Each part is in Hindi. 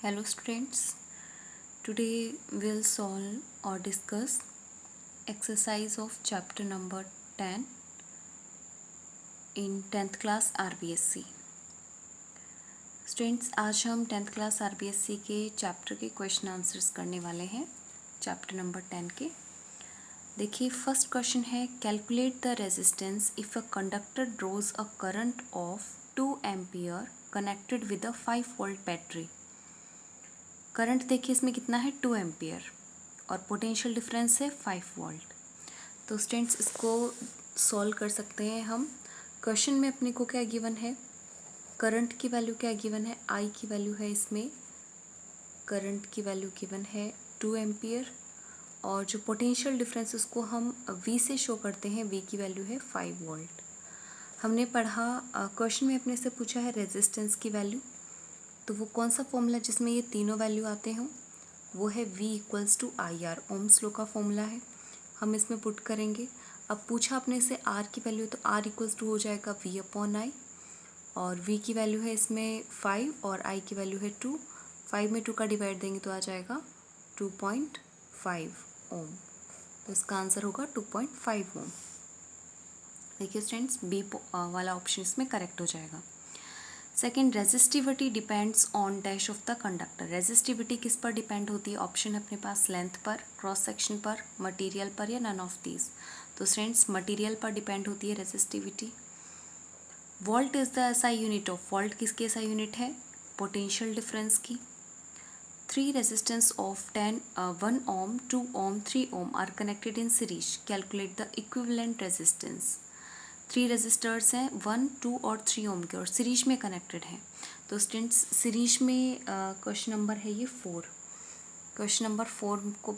Hello students, today we'll solve or discuss exercise of chapter number 10 in 10th class RBSC. Students आज हम 10th क्लास RBSC के चैप्टर के क्वेश्चन आंसर्स करने वाले हैं चैप्टर नंबर 10 के। देखिए फर्स्ट क्वेश्चन है calculate the resistance if a conductor draws a current of 2 ampere connected with a 5 volt battery. Current देखिए इसमें कितना है 2 एम्पियर और पोटेंशियल डिफरेंस है 5 वोल्ट। तो स्टूडेंट्स इसको सॉल्व कर सकते हैं हम। क्वेश्चन में अपने को क्या गिवन है, करंट की वैल्यू क्या गिवन है, आई की वैल्यू है इसमें, करंट की वैल्यू गिवन है 2 एम्पियर और जो पोटेंशियल डिफरेंस उसको हम वी से शो करते हैं, वी की वैल्यू है 5 वोल्ट। हमने पढ़ा क्वेश्चन में अपने से पूछा है रेजिस्टेंस की वैल्यू, तो वो कौन सा फॉर्मूला जिसमें ये तीनों वैल्यू आते हों, वो है V equals to I R, ohm's law का फॉर्मूला है। हम इसमें पुट करेंगे। अब पूछा अपने से R की वैल्यू, तो R इक्वल्स टू हो जाएगा V अपॉन आई, और V की वैल्यू है इसमें 5 और I की वैल्यू है 2। 5 में 2 का डिवाइड देंगे तो आ जाएगा 2.5 ओम। तो इसका आंसर होगा 2.5 ओम। देखिए स्टूडेंट्स बी वाला ऑप्शन इसमें करेक्ट हो जाएगा। Second, resistivity depends on dash of the conductor. Resistivity किस पर डिपेंड होती है, ऑप्शन अपने पास लेंथ पर, क्रॉस सेक्शन पर, मटेरियल पर या नन ऑफ दीज। तो स्टूडेंट्स मटेरियल पर डिपेंड होती है resistivity. Volt is the SI unit of, volt किसकी एसआई यूनिट है, पोटेंशियल डिफरेंस की। 3 resistance of 1 ohm, 2 ohm, 3 ohm are connected in series, calculate the equivalent resistance. 3 resistors हैं 1, 2 और 3 ओम के और सीरीज में कनेक्टेड हैं। तो स्टूडेंट्स सीरीज में क्वेश्चन नंबर है ये 4। क्वेश्चन नंबर 4 को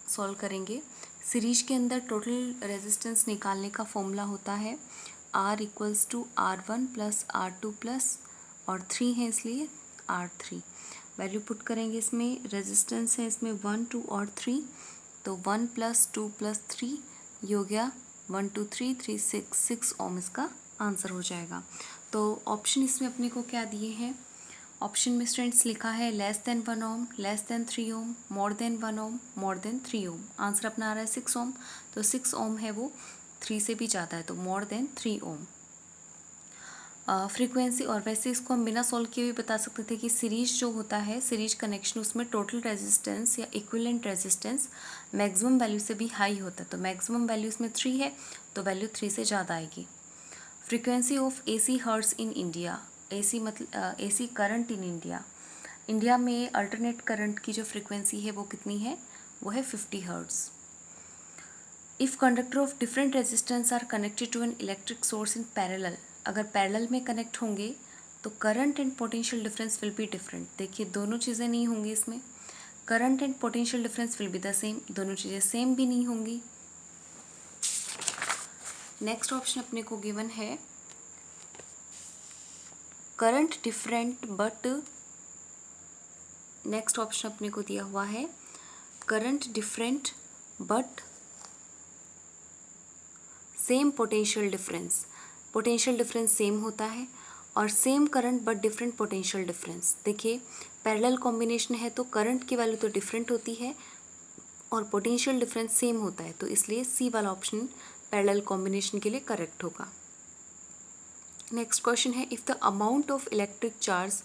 सॉल्व करेंगे। सीरीज के अंदर टोटल रेजिस्टेंस निकालने का फॉर्मूला होता है R equals to R1 plus R2 plus, और 3 है इसलिए R3। वैल्यू पुट करेंगे इसमें, रेजिस्टेंस है इसमें 1, 2 और 3, तो 1 प्लस 2 प्लस 3 ये हो गया 1 2 3 3 6 ओम इसका आंसर हो जाएगा। तो ऑप्शन इसमें अपने को क्या दिए हैं, ऑप्शन में स्टूडेंट्स लिखा है लेस देन 1 ओम, लेस देन 3 ओम, मोर देन 1 ओम, मोर देन 3 ओम। आंसर अपना आ रहा है 6 ओम, तो 6 ओम है वो 3 से भी ज़्यादा है, तो मोर देन 3 ओम। फ्रीक्वेंसी, और वैसे इसको हम बिना सॉल्व किए भी बता सकते थे कि सीरीज जो होता है, सीरीज कनेक्शन, उसमें टोटल रेजिस्टेंस या इक्विवेलेंट रेजिस्टेंस मैक्सिमम वैल्यू से भी हाई होता है। तो मैक्सिमम वैल्यू इसमें 3 है, तो वैल्यू 3 से ज़्यादा आएगी। Frequency of AC hertz in India, AC मतलब AC current in India. India में अल्टरनेट करंट की जो फ्रीक्वेंसी है वो कितनी है, वो है 50 hertz. If conductor of different resistance are connected to an electric source in parallel, अगर पैरेलल में कनेक्ट होंगे तो current and potential difference will be different. देखिए दोनों चीज़ें नहीं होंगी इसमें, current and potential difference will be the same, दोनों चीज़ें सेम भी नहीं होंगी। नेक्स्ट ऑप्शन अपने को गिवन है current different but, next option अपने को दिया हुआ है current different but same potential difference. Potential difference same होता है, और same current but different potential difference. देखिए पैरेलल कॉम्बिनेशन है तो करंट की वैल्यू तो डिफरेंट होती है और पोटेंशियल डिफरेंस सेम होता है, तो इसलिए सी वाला ऑप्शन पैरेलल कॉम्बिनेशन के लिए करेक्ट होगा। नेक्स्ट क्वेश्चन है if the amount of electric charge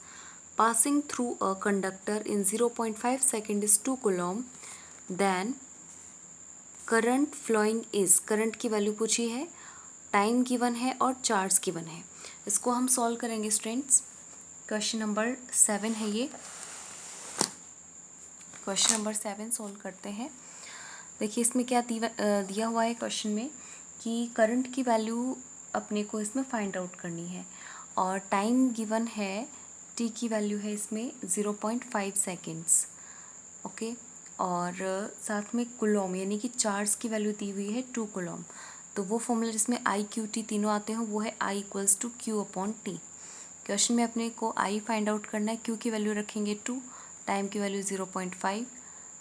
passing through a conductor in 0.5 second is 2 coulomb, then current flowing is, current की वैल्यू पूछी है, टाइम गिवन है और चार्ज गिवन है। इसको हम सॉल्व करेंगे स्टूडेंट्स। क्वेश्चन नंबर 7 है ये, क्वेश्चन नंबर 7 सॉल्व करते हैं। देखिए इसमें क्या दिया हुआ है क्वेश्चन में कि करंट की वैल्यू अपने को इसमें फाइंड आउट करनी है, और टाइम गिवन है, टी की वैल्यू है इसमें 0.5 सेकेंड्स, ओके। और साथ में कुलॉम यानी कि चार्ज की वैल्यू दी हुई है 2 कुलॉम। तो वो फॉर्मूला जिसमें आई क्यू टी तीनों आते हैं वो है I equals to Q upon T. Question में अपने को आई फाइंड आउट करना है, क्यू की वैल्यू रखेंगे 2, टाइम की वैल्यू 0.5,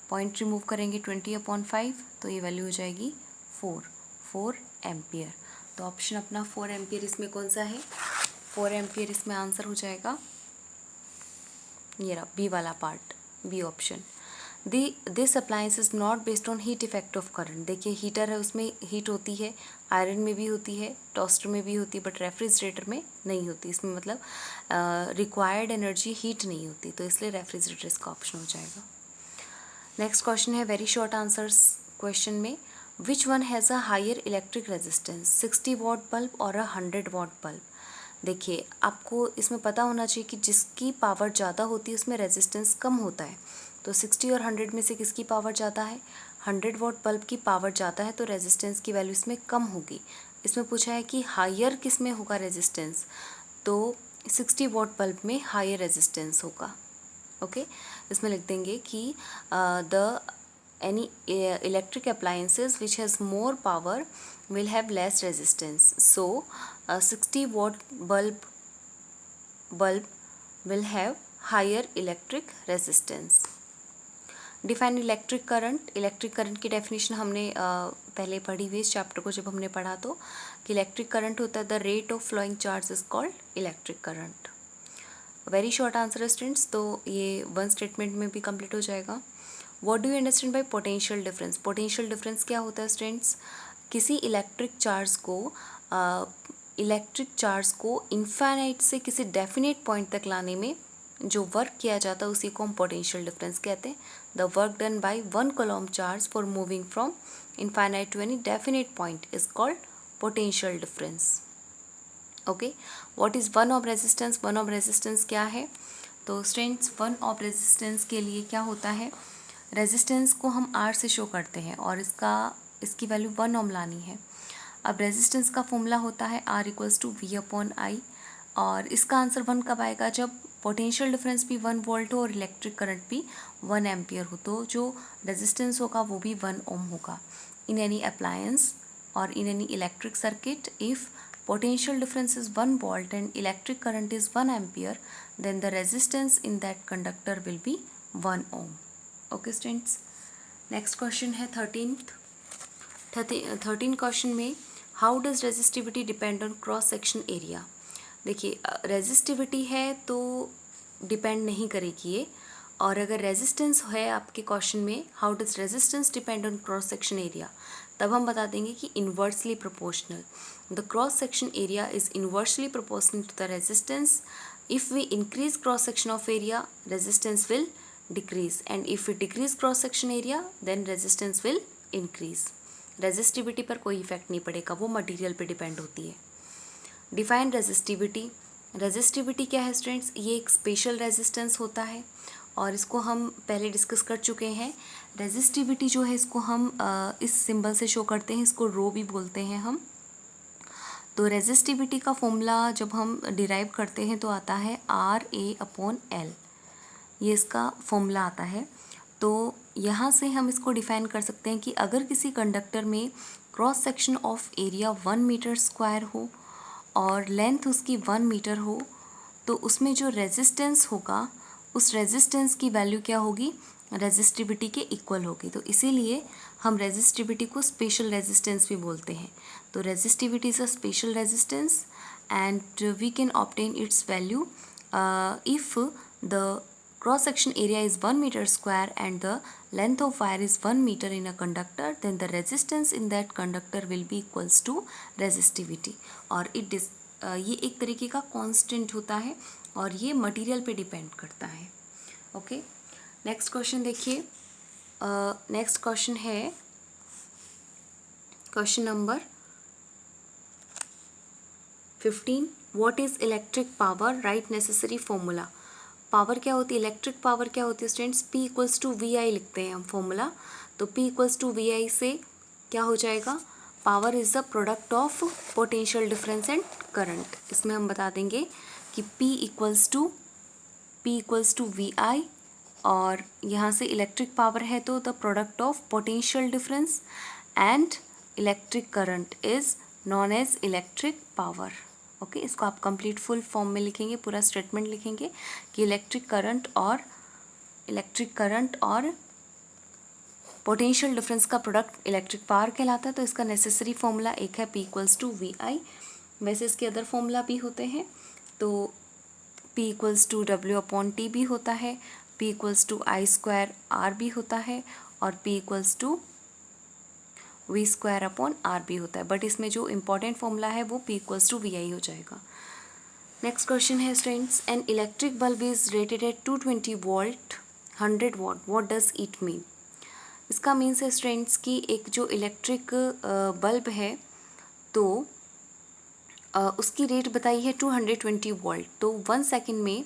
पॉइंट रिमूव करेंगे 20/5, तो ये वैल्यू हो जाएगी 4 एम्पियर। तो ऑप्शन अपना 4 एम्पियर इसमें कौन सा है, 4 एम्पियर इसमें आंसर हो जाएगा। ये रहा बी वाला part, B option. This appliance is not based on heat effect of current. देखिए हीटर है, उसमें हीट होती है, आयरन में भी होती है, टोस्टर में भी होती है, बट रेफ्रिजरेटर में नहीं होती। इसमें मतलब रिक्वायर्ड एनर्जी हीट नहीं होती, तो इसलिए रेफ्रिजरेटर इसका ऑप्शन हो जाएगा। नेक्स्ट क्वेश्चन है वेरी शॉर्ट आंसर्स क्वेश्चन में, which one has a higher electric resistance, 60 watt bulb और 100 वॉट बल्ब। देखिए आपको इसमें पता होना चाहिए कि जिसकी पावर ज़्यादा होती है उसमें रेजिस्टेंस कम होता है। तो 60 और 100 में से किसकी पावर ज़्यादा है? 100 वॉट बल्ब की पावर ज़्यादा है, तो रेजिस्टेंस की वैल्यू इसमें कम होगी। इसमें पूछा है कि हायर किस में होगा रेजिस्टेंस, तो 60 वॉट बल्ब में हायर रेजिस्टेंस होगा। ओके, इसमें लिख देंगे कि the any electric appliances which has more power will have less resistance, so a 60 watt bulb will have higher electric resistance. Define electric current. Electric current की डेफिनेशन हमने पहले पढ़ी हुई इस चैप्टर को जब हमने पढ़ा, तो कि इलेक्ट्रिक करंट होता है the rate of flowing charge is called electric current. Very short answer है स्टूडेंट्स, तो ये वन स्टेटमेंट में भी कंप्लीट हो जाएगा। What do you understand by potential difference? Potential difference क्या होता है स्टूडेंट्स? किसी इलेक्ट्रिक चार्ज को इनफाइनाइट से किसी डेफिनेट पॉइंट तक लाने में जो वर्क किया जाता है उसी को हम पोटेंशियल डिफरेंस कहते हैं। The work done by one coulomb charge for moving from infinite to any definite point is called potential difference. Okay, what is one of resistance? One of resistance क्या है? तो स्टूडेंट्स वन ऑफ रेजिस्टेंस के लिए क्या होता है, रेजिस्टेंस को हम आर से शो करते हैं और इसकी वैल्यू 1 ओम लानी है। अब रेजिस्टेंस का फॉर्मूला होता है R equals to V upon I, और इसका आंसर 1 कब आएगा? जब पोटेंशियल डिफरेंस भी 1 वोल्ट हो और इलेक्ट्रिक करंट भी 1 एम्पियर हो, तो जो रेजिस्टेंस होगा वो भी 1 ओम होगा। इन एनी अप्लायंस और in any electric circuit, if potential difference is 1 volt and electric current is 1 ampere, then the resistance in that conductor will be 1 ohm. Okay students, next question है 13 क्वेश्चन में, how does resistivity depend on cross section area? देखिए रेजिस्टिविटी है तो डिपेंड नहीं करेगी ये, और अगर रेजिस्टेंस है आपके क्वेश्चन में how does resistance depend on cross section area, तब हम बता देंगे कि inversely proportional. The cross section area is inversely proportional to the resistance. If we increase cross section of area resistance will decrease, and if we decrease cross section area then resistance will increase. Resistivity पर कोई इफेक्ट नहीं पड़ेगा, वो मटीरियल पे डिपेंड होती है। Define resistivity. रेजिस्टिविटी क्या है स्टूडेंट्स? ये एक स्पेशल रेजिस्टेंस होता है और इसको हम पहले डिस्कस कर चुके हैं। रेजिस्टिविटी जो है इसको हम इस सिंबल से शो करते हैं, इसको रो भी बोलते हैं हम। तो रेजिस्टिविटी का फॉर्मूला जब हम डिराइव करते हैं तो आता है RA/L, ये इसका फॉर्मूला आता है। तो यहाँ से हम इसको डिफाइन कर सकते हैं कि अगर किसी कंडक्टर में cross section of area 1 metre square हो और लेंथ उसकी 1 मीटर हो, तो उसमें जो रेजिस्टेंस होगा उस रेजिस्टेंस की वैल्यू क्या होगी? रेजिस्टिविटी के इक्वल होगी। तो इसीलिए हम रेजिस्टिविटी को स्पेशल रेजिस्टेंस भी बोलते हैं। तो resistivity is a special resistance and we can obtain its value if the cross section area is 1 meter square and the length of wire is 1 meter in a conductor, then the resistance in that conductor will be equals to resistivity। और ये एक तरीके का कांस्टेंट होता है और ये मटेरियल पे डिपेंड करता है। ओके, नेक्स्ट क्वेश्चन देखिए। नेक्स्ट क्वेश्चन है question number 15। What is electric power? Right necessary formula. Power क्या होती है? इलेक्ट्रिक पावर क्या होती है students? P equals to V I लिखते हैं हम फॉर्मूला। तो P equals to V I से क्या हो जाएगा? Power is the product of potential difference and current. इसमें हम बता देंगे कि P equals to V I, और यहाँ से इलेक्ट्रिक पावर है तो the product of potential difference and electric current is known as electric power. Okay, इसको आप कंप्लीट फुल फॉर्म में लिखेंगे, पूरा स्टेटमेंट लिखेंगे कि इलेक्ट्रिक करंट और पोटेंशियल डिफरेंस का प्रोडक्ट इलेक्ट्रिक पावर कहलाता है। तो इसका नेसेसरी फॉर्मूला एक है P equals to V I. वैसे इसके अदर फॉर्मूला भी होते हैं, तो P equals to W upon T भी होता है, P equals to I square R भी होता है, और P equals to V square upon R भी होता है, बट इसमें जो इम्पॉर्टेंट फॉर्मूला है वो P इक्वल्स टू VI हो जाएगा। नेक्स्ट क्वेश्चन है students, an electric bulb is rated eight 220 volt 100 what, what does it mean. इसका मीन्स है स्टूडेंट्स कि एक जो इलेक्ट्रिक बल्ब है तो उसकी रेट बताई है 220 वोल्ट, तो 1 सेकेंड में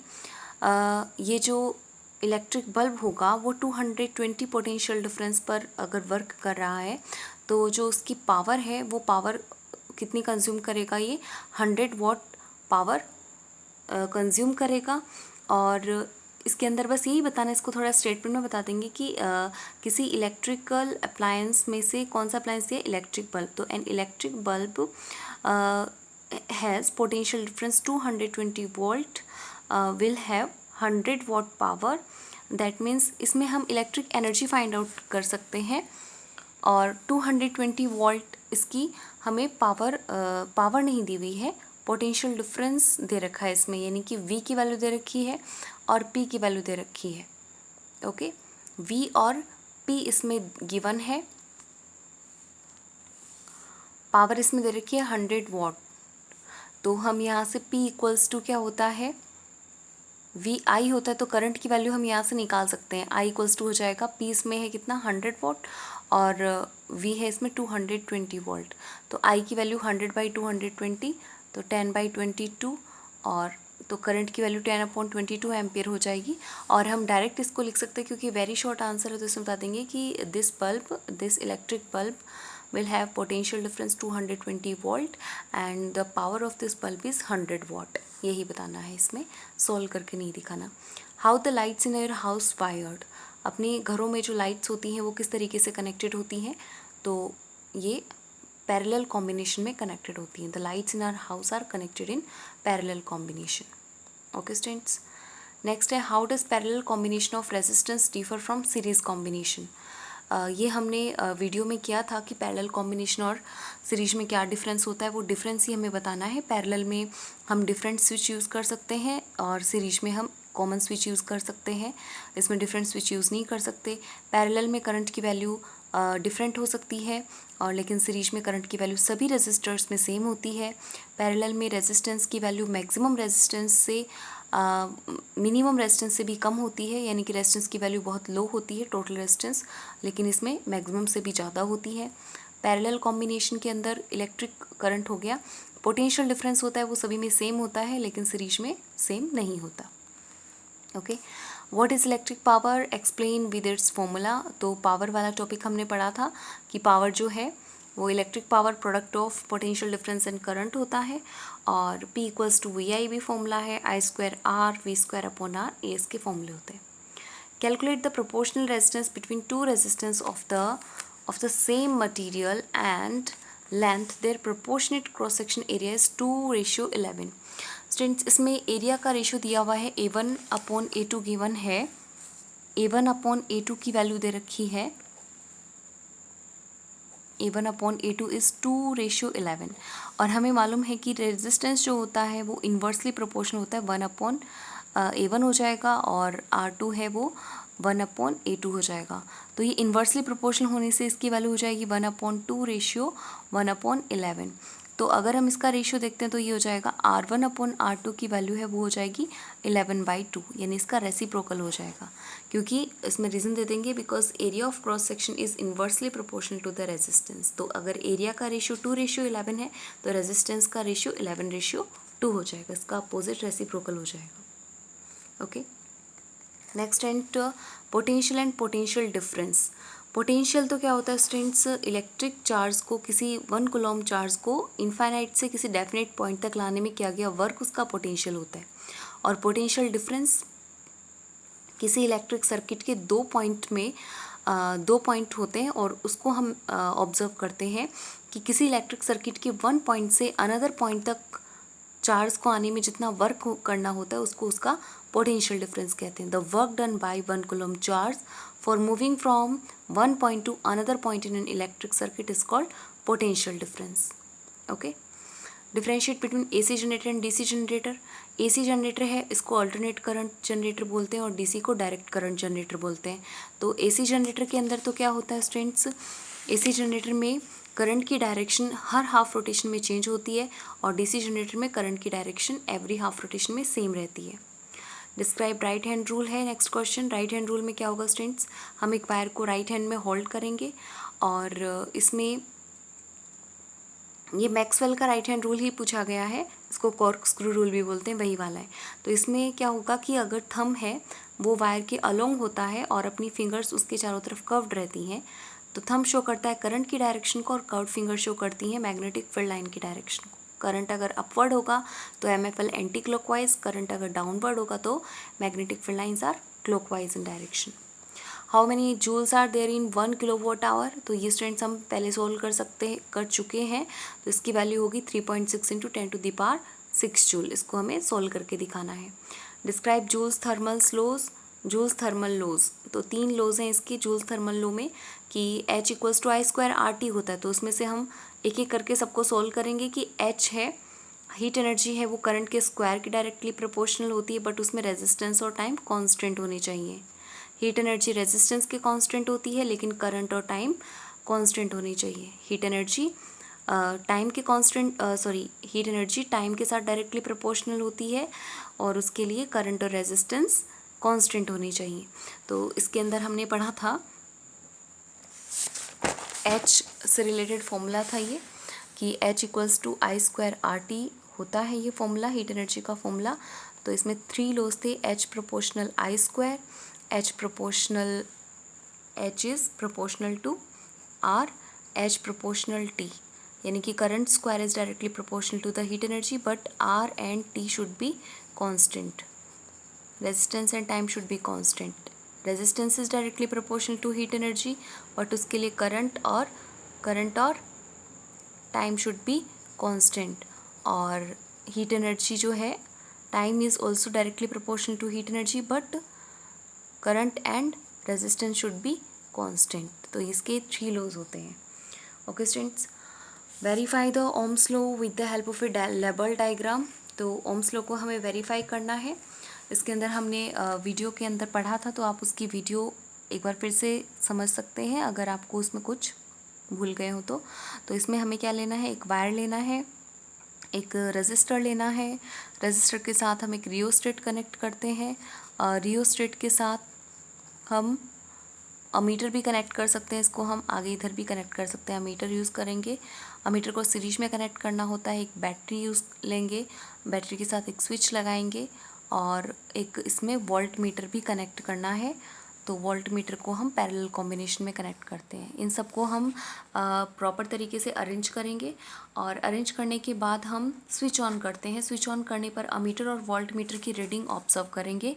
ये जो इलेक्ट्रिक बल्ब होगा वो 220 पोटेंशियल डिफरेंस पर अगर वर्क कर रहा है तो जो उसकी पावर है वो पावर कितनी कंज्यूम करेगा, ये 100 वॉट पावर कंज्यूम करेगा। और इसके अंदर बस यही बताना, इसको थोड़ा स्टेटमेंट में बता देंगे कि किसी इलेक्ट्रिकल अप्लायंस में से कौन सा अप्लायंस है, इलेक्ट्रिक बल्ब। तो an electric bulb has potential difference 220 volt will have 100 what power. That means इसमें हम इलेक्ट्रिक एनर्जी फाइंड आउट कर सकते हैं, और 220 वोल्ट इसकी हमें पावर नहीं दी हुई है, पोटेंशियल डिफरेंस दे रखा है इसमें, यानी कि V की वैल्यू दे रखी है और P की वैल्यू दे रखी है। ओके, V और P इसमें गिवन है, पावर इसमें दे रखी है 100 वॉट। तो हम यहाँ से P इक्वल्स टू क्या होता है, VI होता है, तो करंट की वैल्यू हम यहाँ से निकाल सकते हैं। I इक्वल्स टू हो जाएगा, P इसमें है कितना 100 वॉट और V है इसमें 220 वोल्ट। तो I की वैल्यू 100/220, तो 10/22, और तो करंट की वैल्यू 10/22 एम्पियर हो जाएगी। और हम डायरेक्ट इसको लिख सकते हैं क्योंकि वेरी शॉर्ट आंसर है, तो इसमें बता देंगे कि this electric bulb will have potential difference 220 volt and the power of this bulb is 100 watt। यही बताना है, इसमें सोल्व करके नहीं दिखाना। How the lights in your house wired, अपने घरों में जो लाइट्स होती हैं वो किस तरीके से कनेक्टेड होती हैं, तो ये पैरेलल कॉम्बिनेशन में कनेक्टेड होती हैं। The lights in our house are connected in parallel combination. Okay students, next है how does parallel combination of resistance differ from series combination. ये हमने वीडियो में किया था कि पैरेलल कॉम्बिनेशन और सीरीज में क्या डिफरेंस होता है, वो डिफरेंस ही हमें बताना है। पैरेलल में हम डिफरेंट स्विच यूज़ कर सकते हैं और सीरीज में हम कॉमन स्विच यूज़ कर सकते हैं, इसमें डिफरेंट स्विच यूज़ नहीं कर सकते। पैरेलल में करंट की वैल्यू डिफरेंट हो सकती है, और लेकिन सीरीज में करंट की वैल्यू सभी रेजिस्टर्स में सेम होती है। पैरेलल में रेजिस्टेंस की वैल्यू मैक्सिमम रेजिस्टेंस से मिनिमम रेजिस्टेंस से भी कम होती है, यानी कि रेजिस्टेंस की वैल्यू बहुत लो होती है टोटल रेजिस्टेंस, लेकिन इसमें मैक्सिमम से भी ज़्यादा होती है। पैरेलल कॉम्बिनेशन के अंदर इलेक्ट्रिक करंट हो गया, पोटेंशियल डिफरेंस होता है वो सभी में सेम होता है, लेकिन सीरीज में सेम नहीं होता। Okay, what is electric power, explain with its formula. तो पावर वाला टॉपिक हमने पढ़ा था कि पावर जो है वो electric power product of potential difference and current होता है, और P इक्वल्स टू VI भी फॉर्मूला है, I square R V square upon R ये इसके फॉर्मूले होते हैं। Calculate the proportional resistance between two resistance of the same material and length, there proportionate cross section area is 2:11। Students, इसमें एरिया का रेशियो दिया हुआ है, A1/A2 गिवन है, A1/A2 की वैल्यू दे रखी है, A1/A2 इज़ 2:11, और हमें मालूम है कि रेजिस्टेंस जो होता है वो इन्वर्सली प्रोपोर्शनल होता है, 1/A1 हो जाएगा, और R2 है वो 1/A2 हो जाएगा। तो ये इन्वर्सली प्रोपोर्शनल होने से इसकी वैल्यू हो जाएगी 1/2 रेशियो 1/11। तो अगर हम इसका रेशियो देखते हैं तो ये हो जाएगा R1/R2 की वैल्यू है वो हो जाएगी 11/2, यानी इसका रेसिप्रोकल हो जाएगा, क्योंकि इसमें रीज़न दे देंगे because area of cross section is inversely proportional to the resistance. तो अगर एरिया का रेशियो 2:11 है तो रेजिस्टेंस का रेशियो 11:2 हो जाएगा, इसका अपोजिट रेसिप्रोकल हो जाएगा। Okay, next and potential and potential difference. Potential तो क्या होता है स्टूडेंट्स, इलेक्ट्रिक चार्ज को, किसी 1 कूलम चार्ज को इनफाइनाइट से किसी डेफिनेट पॉइंट तक लाने में किया गया वर्क उसका पोटेंशियल होता है। और पोटेंशियल डिफरेंस किसी इलेक्ट्रिक सर्किट के 2 पॉइंट में 2 पॉइंट होते हैं, और उसको हम ऑब्जर्व करते हैं कि किसी इलेक्ट्रिक सर्किट के 1 पॉइंट से अनदर पॉइंट तक चार्ज को आने में जितना वर्क करना होता है उसको उसका पोटेंशियल डिफरेंस कहते हैं। The work done bye 1 coulomb charge for moving from 1 point two another point in an electric circuit is called potential difference. Okay, differentiate between AC generator and DC generator. AC generator है, इसको अल्टरनेट करंट जनरेटर बोलते हैं और DC को डायरेक्ट करंट जनरेटर बोलते हैं। तो AC जनरेटर के अंदर तो क्या होता है स्टूडेंट्स, AC जनरेटर में करंट की डायरेक्शन हर हाफ रोटेशन में चेंज होती है और DC जनरेटर में करंट की डायरेक्शन एवरी हाफ रोटेशन में सेम रहती है। डिस्क्राइब राइट हैंड रूल है next question. Right hand rule में क्या होगा स्टूडेंट्स, हम एक वायर को राइट हैंड में होल्ड करेंगे और इसमें ये मैक्सवेल का राइट हैंड रूल ही पूछा गया है, इसको कॉर्क स्क्रू रूल भी बोलते हैं, वही वाला है। तो इसमें क्या होगा कि अगर थंब है वो वायर के अलोंग होता है और अपनी फिंगर्स उसके चारों तरफ कर्व्ड रहती हैं, तो थंब शो करता है करंट की डायरेक्शन को और कर्व्ड फिंगर शो करती हैं मैग्नेटिक फील्ड लाइन की डायरेक्शन को। करंट अगर अपवर्ड होगा तो MFL एंटी क्लॉकवाइज, करंट अगर डाउनवर्ड होगा तो magnetic field lines are clockwise in direction. How many joules are there in 1 kilowatt hour, तो ये स्टूडेंट्स हम पहले सोल्व कर चुके हैं। तो इसकी वैल्यू होगी 3.6 × 10⁻6 जूल। इसको हमें सोल्व करके दिखाना है। Describe joules thermal laws, joules thermal laws, तो 3 लॉज हैं इसकी जूल्स थर्मल लॉ में कि H = I² RT होता है। तो उसमें से हम एक एक करके सबको सोल्व करेंगे कि H है, हीट एनर्जी है, वो करंट के स्क्वायर की डायरेक्टली प्रोपोर्शनल होती है, बट उसमें रेजिस्टेंस और टाइम कांस्टेंट होनी चाहिए। हीट एनर्जी रेजिस्टेंस के कांस्टेंट होती है लेकिन करंट और टाइम कांस्टेंट होनी चाहिए। हीट एनर्जी टाइम के कांस्टेंट हीट एनर्जी टाइम के साथ डायरेक्टली प्रोपोर्शनल होती है और उसके लिए करंट और रेजिस्टेंस कांस्टेंट होनी चाहिए। तो इसके अंदर हमने पढ़ा था H से रिलेटेड फॉर्मूला था ये कि H = I² RT होता है, ये फॉर्मूला हीट एनर्जी का फॉर्मूला। तो इसमें 3 लॉज थे, H = I², H is proportional to R, H proportional T, यानी कि current square is directly proportional to the heat energy but R and T should be constant, resistance and time should be constant. Resistance is directly proportional to heat energy but उसके लिए करंट और टाइम शुड बी कांस्टेंट, और हीट एनर्जी जो है time is also directly proportional to heat energy but current and resistance should be constant. तो इसके 3 लॉज होते हैं। Okay students, verify the Ohm's law with the help of A label diagram. तो ओम्स लॉ को हमें वेरीफाई करना है। इसके अंदर हमने वीडियो के अंदर पढ़ा था, तो आप उसकी वीडियो एक बार फिर से समझ सकते हैं अगर आपको उसमें कुछ भूल गए हो तो। इसमें हमें क्या लेना है, एक वायर लेना है, एक रजिस्टर लेना है, रजिस्टर के साथ हम एक रियोस्टेट कनेक्ट करते हैं, रियोस्टेट के साथ हम अमीटर भी कनेक्ट कर सकते हैं, इसको हम आगे इधर भी कनेक्ट कर सकते हैं, अमीटर यूज़ करेंगे। अमीटर को सीरीज में कनेक्ट करना होता है, एक बैटरी यूज़ लेंगे, बैटरी के साथ एक स्विच लगाएंगे और एक इसमें वोल्ट मीटर भी कनेक्ट करना है। तो वोल्ट मीटर को हम पैरेलल कॉम्बिनेशन में कनेक्ट करते हैं। इन सबको हम प्रॉपर तरीके से अरेंज करेंगे और अरेंज करने के बाद हम स्विच ऑन करते हैं। स्विच ऑन करने पर अमीटर और वोल्ट मीटर की रीडिंग ऑब्जर्व करेंगे।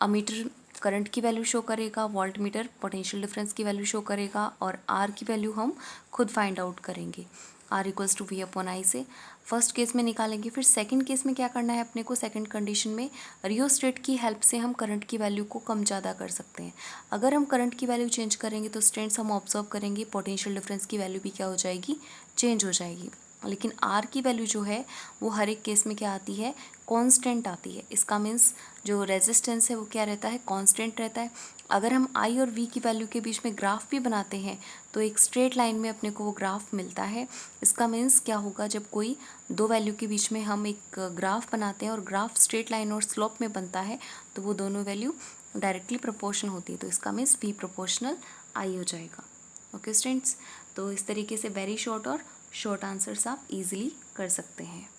अमीटर करंट की वैल्यू शो करेगा, वोल्ट मीटर पोटेंशियल डिफरेंस की वैल्यू शो करेगा और आर की वैल्यू हम खुद फाइंड आउट करेंगे। R = V/I से फर्स्ट केस में निकालेंगे। फिर सेकंड केस में क्या करना है अपने को, सेकंड कंडीशन में रियोस्टेट की हेल्प से हम करंट की वैल्यू को कम ज़्यादा कर सकते हैं। अगर हम करंट की वैल्यू चेंज करेंगे तो स्टूडेंट्स हम ऑब्जर्व करेंगे पोटेंशियल डिफरेंस की वैल्यू भी क्या हो जाएगी, चेंज हो जाएगी। लेकिन R की वैल्यू जो है वो हर एक केस में क्या आती है, कांस्टेंट आती है। इसका मीन्स जो रेजिस्टेंस है वो क्या रहता है, कांस्टेंट रहता है। अगर हम I और V की वैल्यू के बीच में ग्राफ भी बनाते हैं तो एक स्ट्रेट लाइन में अपने को वो ग्राफ मिलता है। इसका मीन्स क्या होगा, जब कोई दो वैल्यू के बीच में हम एक ग्राफ बनाते हैं और ग्राफ स्ट्रेट लाइन और स्लोप में बनता है तो वो दोनों वैल्यू डायरेक्टली प्रोपोर्शनल होती है। तो इसका मीन्स V प्रोपोर्शनल I हो जाएगा। ओके स्टूडेंट्स, तो इस तरीके से वेरी शॉर्ट और शॉर्ट आंसर्स आप इजीली कर सकते हैं।